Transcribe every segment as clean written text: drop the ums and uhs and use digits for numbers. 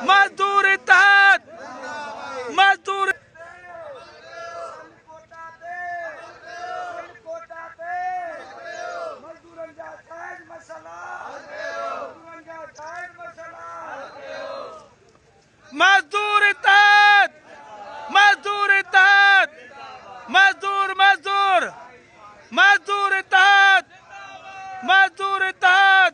मजदूर इत्तेहाद, मजदूर मजदूर इत्तेहाद, मजदूर इत्तेहाद, मजदूर मजदूर मजदूर इत्तेहाद, मजदूर इत्तेहाद।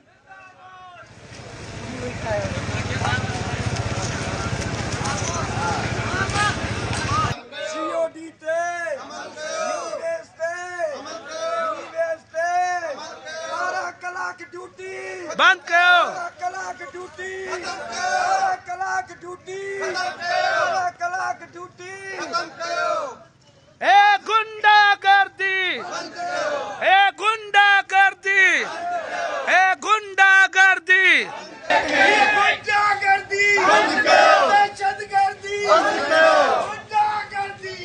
बंद करो, कलाक ड्यूटी, कलाक ड्यूटी, कलाक ड्यूटी। ए गुंडागर्दी, ए गुंडागर्दी, ए गुंडागर्दी, गुंडागर्दी, दहशतगर्दी, गुंडागर्दी।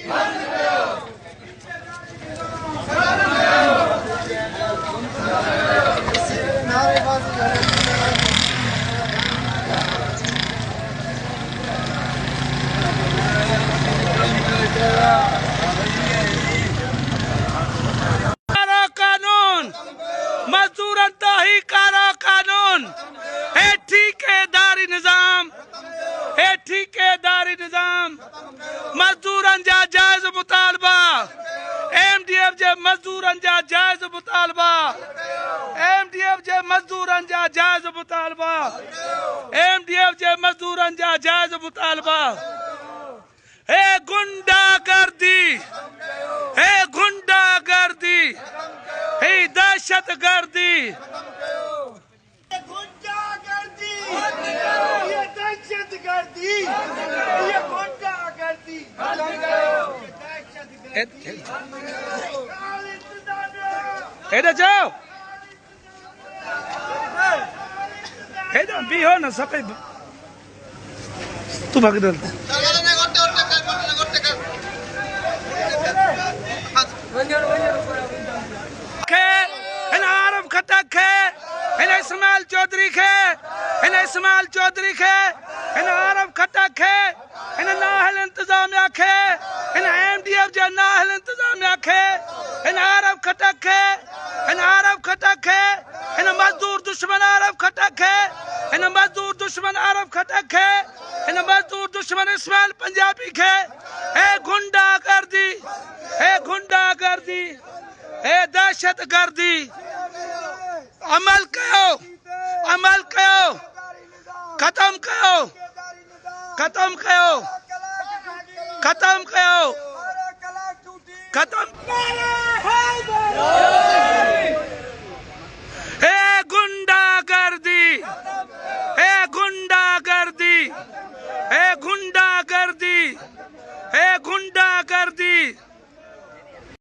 कानून मजदूरन ताही कारा कानून है ठेकेदारी निजाम, है ठेकेदारी निजाम। मजदूरन जा जायज मुतालबा, MDF जे मजदूरन जा जायज मुतालबा, MDF जे मजदूरन जा जायज मुतालबा, MDF जे मजदूरन जा जायज मुतालबा। है गुंडागर्दी, है गुंडागर्दी, है दहशतगर्दी। गुंडागर्दी, ये दहशतगर्दी, ये गुंडागर्दी। इधर जाओ, इधर भी हो ना सफेद तू भाग दल आरफ खटक है, इस्माइल चौधरी है, इस्माइल चौधरी है, आरफ खटक है, नाहल इंतजामिया है, MDF जो नाहल इंतजामिया है, आरफ खटक है, आरफ खटक है, मजदूर दुश्मन आरफ खटक है, मजदूर दुश्मन आरफ खटक है, मजदूर दुश्मन इस्माइल पंजाबी है। है गुंडागर्दी, है गुंडागर्दी, है दहशतगर्दी। अमल करो, अमल करो, खत्म करो, खत्म करो, खत्म करो, खत्म।